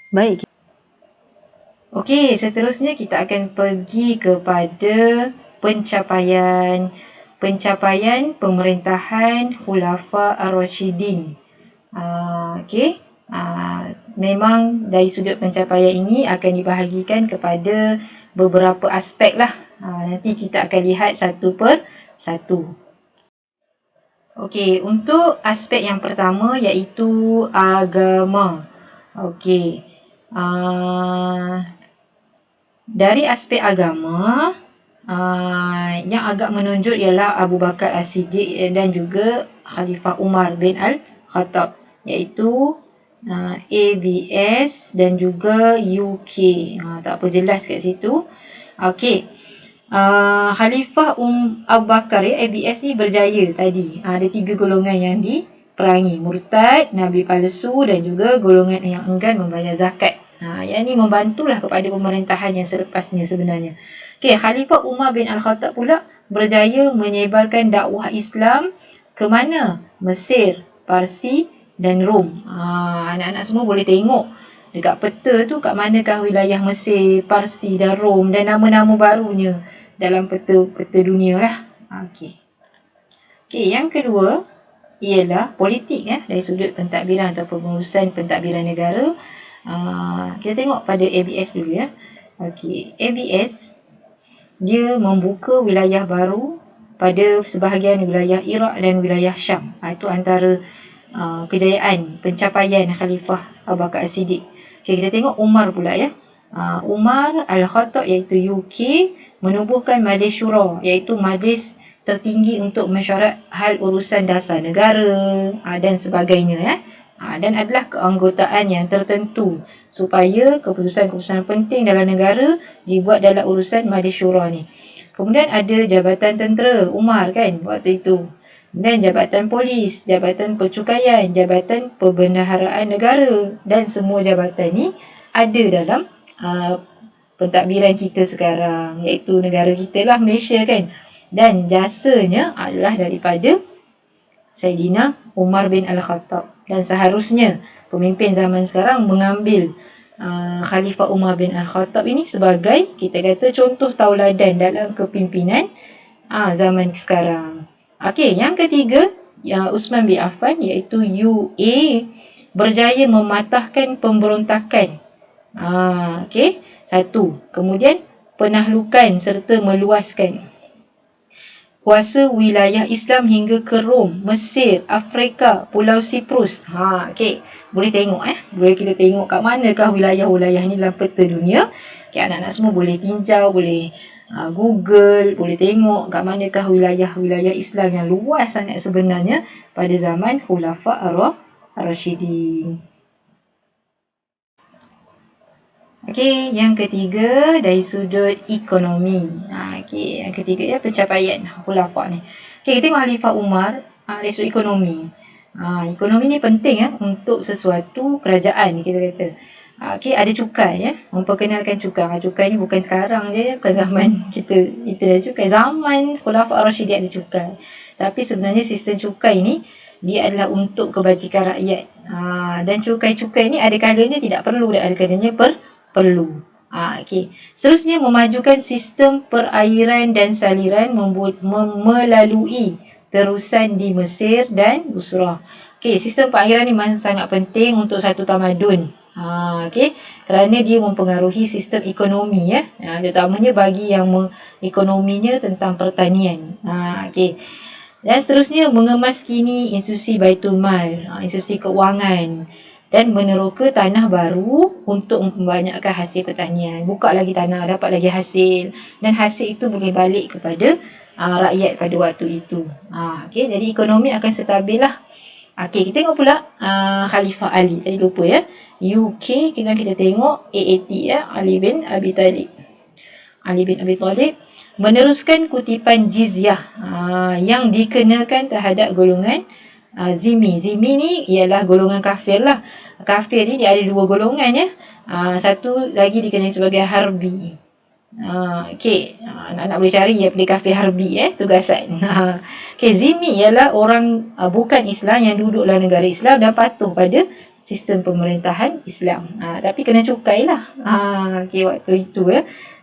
Baik. Okey, seterusnya kita akan pergi kepada pencapaian pemerintahan Khulafa Ar-Rasyidin. Okey. Memang dari sudut pencapaian ini akan dibahagikan kepada beberapa aspek lah. Nanti kita akan lihat satu per satu. Okey, untuk aspek yang pertama iaitu agama. Okey. Dari aspek agama, yang agak menonjol ialah Abu Bakar As-Siddiq dan juga Khalifah Umar bin Al-Khattab, iaitu ABS dan juga UK. Tak apa jelas kat situ. Okey. Khalifah Abu Bakar ABS ni berjaya tadi. Ada 3 golongan yang diperangi. Murtad, Nabi palsu dan juga golongan yang enggan membayar zakat. Yang ni membantulah kepada pemerintahan yang selepasnya sebenarnya. Okey, Khalifah Umar bin Al-Khattab pula berjaya menyebarkan dakwah Islam ke mana? Mesir, Parsi dan Rom. Anak-anak semua boleh tengok dekat peta tu kat manakah wilayah Mesir, Parsi dan Rom dan nama-nama barunya dalam peta dunia lah. Okey. Okey, yang kedua ialah politik dari sudut pentadbiran atau pengurusan pentadbiran negara. Kita tengok pada ABS dulu ya. Okey, ABS dia membuka wilayah baru pada sebahagian wilayah Iraq dan wilayah Syam. Itu antara kejayaan pencapaian Khalifah Abu Bakar As-Siddiq. Okay, kita tengok Umar pula ya. Umar Al-Khattab iaitu UK menubuhkan Majlis Syura iaitu majlis tertinggi untuk mesyuarat hal urusan dasar negara dan sebagainya ya. Dan adalah keanggotaan yang tertentu supaya keputusan-keputusan penting dalam negara dibuat dalam urusan Majlis Syura ni. Kemudian ada jabatan tentera Umar kan waktu itu. Dan jabatan polis, jabatan percukaian, jabatan perbendaharaan negara dan semua jabatan ni ada dalam pentadbiran kita sekarang iaitu negara kita lah Malaysia kan. Dan jasanya adalah daripada Saidina Umar bin Al-Khattab. Dan seharusnya pemimpin zaman sekarang mengambil Khalifah Umar bin Al-Khattab ini sebagai kita kata contoh tauladan dalam kepimpinan zaman sekarang. Okey, yang ketiga Uthman bin Affan iaitu UA berjaya mematahkan pemberontakan. Okey, satu. Kemudian penahlukan serta meluaskan kuasa wilayah Islam hingga ke Rom, Mesir, Afrika, Pulau Siprus. Okey. Boleh tengok boleh kita tengok kat manakah wilayah-wilayah ni dalam peta dunia. Okay, anak-anak semua boleh tinjau, boleh Google, boleh tengok kat manakah wilayah-wilayah Islam yang luas sangat sebenarnya pada zaman Khulafa Ar-Rasyidin. Okey, yang ketiga dari sudut ekonomi. Okey, yang ketiga pencapaian Khulafa ni. Okey, kita tengok Khalifah Umar dari sudut ekonomi. Ekonomi ni penting untuk sesuatu kerajaan kita kata. Okey, ada cukai memperkenalkan cukai. Cukai ni bukan sekarang je, bukan zaman kita ada cukai. Zaman Khulafa Ar-Rasyidin ada cukai. Tapi sebenarnya sistem cukai ni dia adalah untuk kebajikan rakyat. Dan cukai-cukai ni ada kalanya tidak perlu dan ada kalanya perlu. Okey. Seterusnya memajukan sistem perairan dan saliran melalui terusan di Mesir dan Busrah. Okey, sistem perairan ni sangat penting untuk satu tamadun. Okey, kerana dia mempengaruhi sistem ekonomi terutamanya bagi yang ekonominya tentang pertanian. Okey. Dan seterusnya mengemaskini institusi Baitul Mal, institusi keuangan dan meneroka tanah baru untuk membanyakkan hasil pertanian. Buka lagi tanah, dapat lagi hasil. Dan hasil itu boleh balik kepada rakyat pada waktu itu. Okey, jadi ekonomi akan stabil lah. Okey, kita tengok pula Khalifah Ali. Tadi lupa UK, kita tengok AAT Ali bin Abi Talib. Ali bin Abi Talib meneruskan kutipan jizyah yang dikenakan terhadap golongan Zimmi. Zimmi ni ialah golongan kafir lah. Kafir ni dia ada dua golongan satu lagi dikenali sebagai harbi. Okey, anak-anak boleh cari pilih kafir harbi tugasan. Okey, Zimmi ialah orang bukan Islam yang duduk dalam negara Islam dan patuh pada sistem pemerintahan Islam. Tapi kena cukai lah. Okay, waktu itu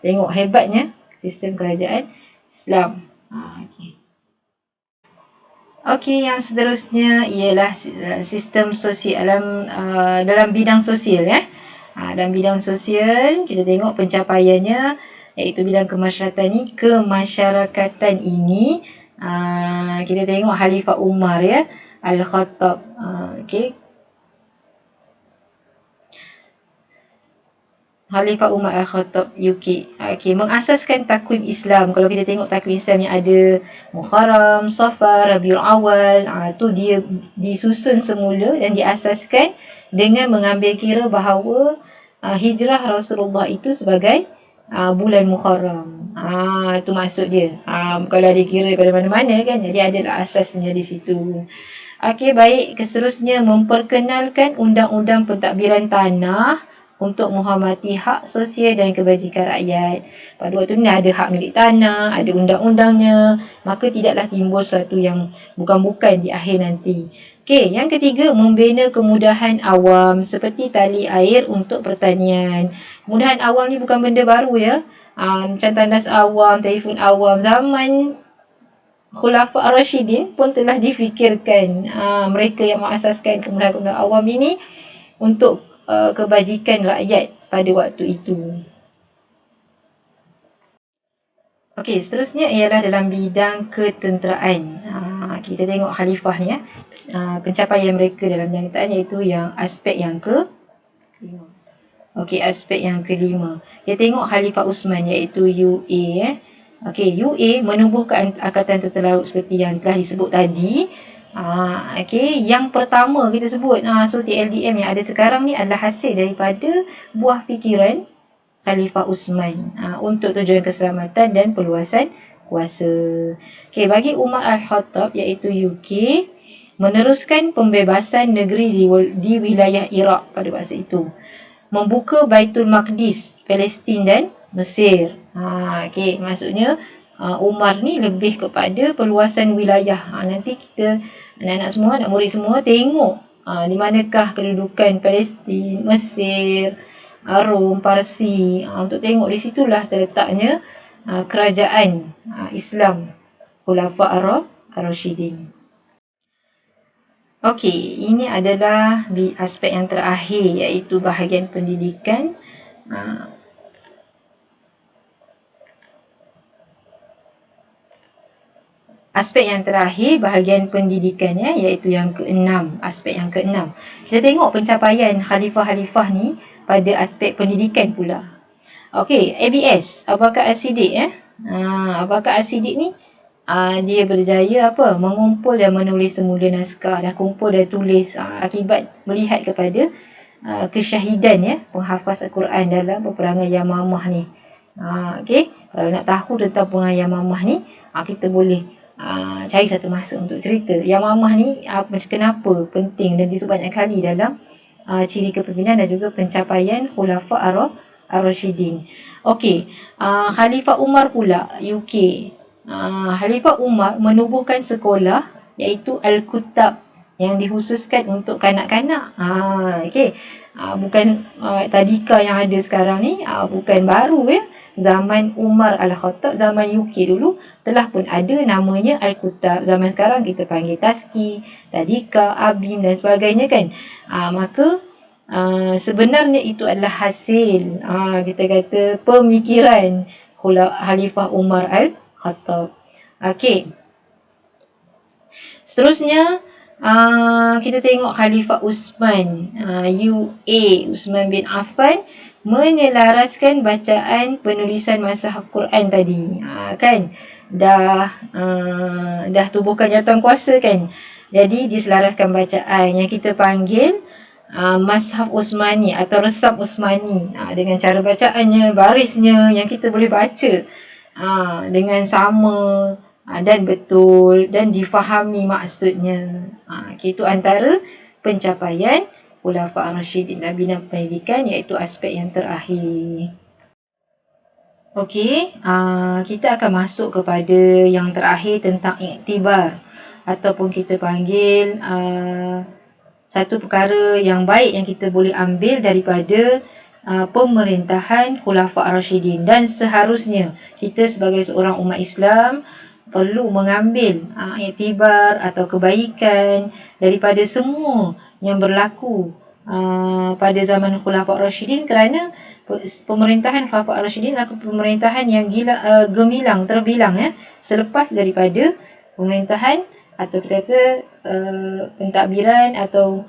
tengok hebatnya sistem kerajaan Islam. Okay. Okey, yang seterusnya ialah sistem sosial dalam bidang sosial dalam bidang sosial kita tengok pencapaiannya iaitu bidang kemasyarakatan ini kita tengok Khalifah Umar Al-Khattab. Okey. Khalifah Umar Al-Khattab UK. Okey, mengasaskan takwim Islam. Kalau kita tengok takwim Islam yang ada Muharram, Safar, Rabiul Awal, tu dia disusun semula dan diasaskan dengan mengambil kira bahawa hijrah Rasulullah itu sebagai bulan Muharram. Itu maksud dia. Kalau ada kira pada mana-mana kan, jadi adalah asasnya di situ. Okey, baik. Seterusnya memperkenalkan undang-undang pentadbiran tanah untuk menghormati hak sosial dan kebajikan rakyat. Pada waktu ni ada hak milik tanah, ada undang-undangnya, maka tidaklah timbul sesuatu yang bukan-bukan di akhir nanti. Okey, yang ketiga, membina kemudahan awam seperti tali air untuk pertanian. Kemudahan awam ni bukan benda baru macam tandas awam, telefon awam. Zaman Khulafa Ar-Rasyidin pun telah difikirkan mereka yang mengasaskan kemudahan awam ini untuk kebajikan rakyat pada waktu itu. Okey, seterusnya ialah dalam bidang ketenteraan. Kita tengok khalifah ni pencapaian mereka dalam bidang ketenteraan iaitu yang aspek yang aspek yang kelima. Kita tengok Khalifah Uthman iaitu UA Okey, UA menubuhkan Angkatan Tentera Laut seperti yang telah disebut tadi. Okey, yang pertama kita sebut so TLDM yang ada sekarang ni adalah hasil daripada buah fikiran Khalifah Uthman untuk tujuan keselamatan dan perluasan kuasa. Okey, bagi Umar Al-Khattab iaitu UK meneruskan pembebasan negeri di wilayah Iraq pada masa itu. Membuka Baitul Maqdis, Palestin dan Mesir. Okey, maksudnya Umar ni lebih kepada perluasan wilayah. Nanti kita anak-anak semua, anak murid semua tengok di manakah kedudukan Palestin, Mesir, Rom, Parsi. Untuk tengok di situlah terletaknya kerajaan Islam Khulafa Ar-Rasyidin. Okey, ini adalah aspek yang terakhir iaitu bahagian pendidikan. Aspek yang terakhir bahagian pendidikannya iaitu yang keenam, aspek yang keenam. Kita tengok pencapaian khalifah-khalifah ni pada aspek pendidikan pula. Okey, ABS, Abu Bakar As-Siddiq Abu Bakar As-Siddiq ni dia berjaya mengumpul dan menulis semula naskah, dah kumpul dan tulis akibat melihat kepada kesyahidan penghafaz Al-Quran dalam peperangan Yamamah ni. Okey, kalau nak tahu tentang peperangan Yamamah ni, kita boleh cari satu masa untuk cerita. Yamamah ni kenapa penting dan disebut banyak kali dalam ciri kepimpinan dan juga pencapaian Khulafa Ar-Rasyidin. Okey, Khalifah Umar pula UK. Khalifah Umar menubuhkan sekolah iaitu Al-Kutab yang dikhususkan untuk kanak-kanak. Okey. Bukan tadika yang ada sekarang ni, bukan baru Zaman Umar Al-Khattab, zaman UK dulu telah pun ada namanya Al-Kutab. Zaman sekarang kita panggil Taski, Tadika, Abim dan sebagainya kan. Maka sebenarnya itu adalah hasil kita kata pemikiran Khalifah Umar Al-Khattab. Okey. Seterusnya kita tengok Khalifah Uthman Uthman bin Affan menyelaraskan bacaan penulisan Mashaf Quran tadi. Kan dah tubuhkan jawatan kuasa kan. Jadi diselaraskan bacaan yang kita panggil Mashaf Uthmani atau Resam Uthmani. Dengan cara bacaannya, barisnya yang kita boleh baca dengan sama dan betul dan difahami maksudnya. Itu antara pencapaian Khulafa Ar-Rasyidin dalam bidang pendidikan iaitu aspek yang terakhir. Okey, kita akan masuk kepada yang terakhir tentang iktibar ataupun kita panggil satu perkara yang baik yang kita boleh ambil daripada pemerintahan Khulafa' Ar-Rasyidin. Dan seharusnya kita sebagai seorang umat Islam perlu mengambil iktibar atau kebaikan daripada semua yang berlaku pada zaman Khulafa' Ar-Rasyidin, kerana pemerintahan Khulafa' Ar-Rasyidin adalah pemerintahan yang gemilang, terbilang selepas daripada pemerintahan atau kita kata pentadbiran atau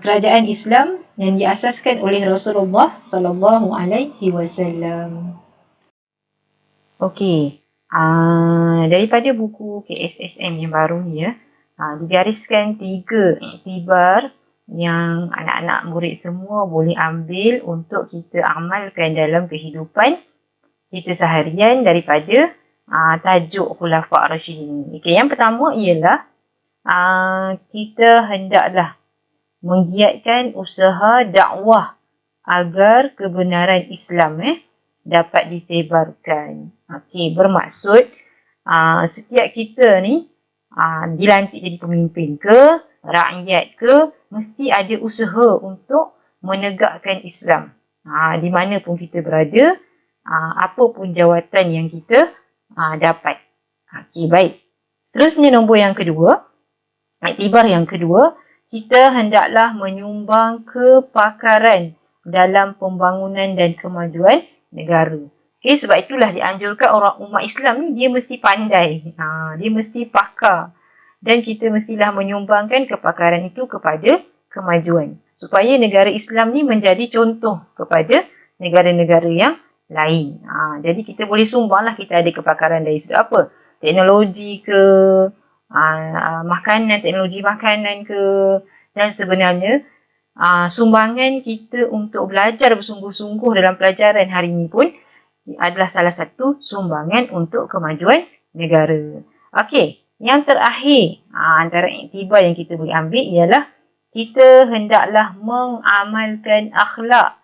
kerajaan Islam yang diasaskan oleh Rasulullah sallallahu alaihi wasallam. Okey, daripada buku KSSM yang baru ni digariskan 3 iktibar yang anak-anak murid semua boleh ambil untuk kita amalkan dalam kehidupan kita seharian daripada tajuk Khulafa' Ar-Rasyidin. Okay, yang pertama ialah kita hendaklah menggiatkan usaha dakwah agar kebenaran Islam dapat disebarkan. Okey, bermaksud setiap kita ni dilantik jadi pemimpin ke, rakyat ke, mesti ada usaha untuk menegakkan Islam. Di mana pun kita berada, apa pun jawatan yang kita dapat. Okey, baik. Seterusnya nombor yang kedua, iktibar yang kedua, kita hendaklah menyumbang kepakaran dalam pembangunan dan kemajuan negara. Okay, sebab itulah dianjurkan orang umat Islam ni dia mesti pandai. Dia mesti pakar. Dan kita mestilah menyumbangkan kepakaran itu kepada kemajuan. Supaya negara Islam ni menjadi contoh kepada negara-negara yang lain. Jadi kita boleh sumbanglah kita ada kepakaran dari sudut apa? Teknologi ke, makanan, teknologi makanan ke. Dan sebenarnya sumbangan kita untuk belajar bersungguh-sungguh dalam pelajaran hari ini pun adalah salah satu sumbangan untuk kemajuan negara. Okey, yang terakhir antara iktibar yang kita boleh ambil ialah kita hendaklah mengamalkan akhlak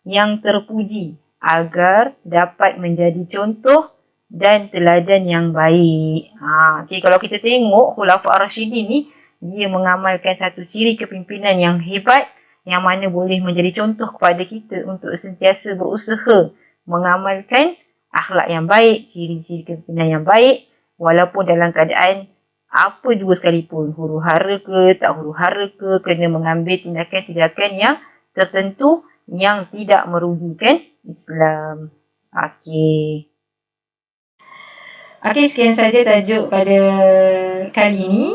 yang terpuji agar dapat menjadi contoh dan teladan yang baik. Okay, kalau kita tengok Khulafa' Ar-Rasyidin ni, dia mengamalkan satu ciri kepimpinan yang hebat, yang mana boleh menjadi contoh kepada kita untuk sentiasa berusaha mengamalkan akhlak yang baik, ciri-ciri kepimpinan yang baik, walaupun dalam keadaan apa juga sekalipun, huru-hara ke, tak huru-hara ke, kena mengambil tindakan-tindakan yang tertentu yang tidak merugikan Islam. Okey. Okey, sekian saja tajuk pada kali ini.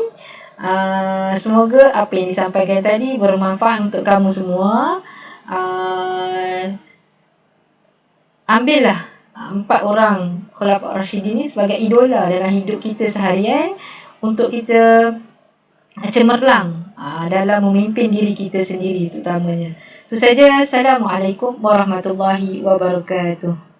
Semoga apa yang disampaikan tadi bermanfaat untuk kamu semua. Ambillah 4 orang Khulafa' Ar-Rasyidin ini sebagai idola dalam hidup kita seharian untuk kita cemerlang dalam memimpin diri kita sendiri terutamanya. Itu saja. Assalamualaikum warahmatullahi wabarakatuh.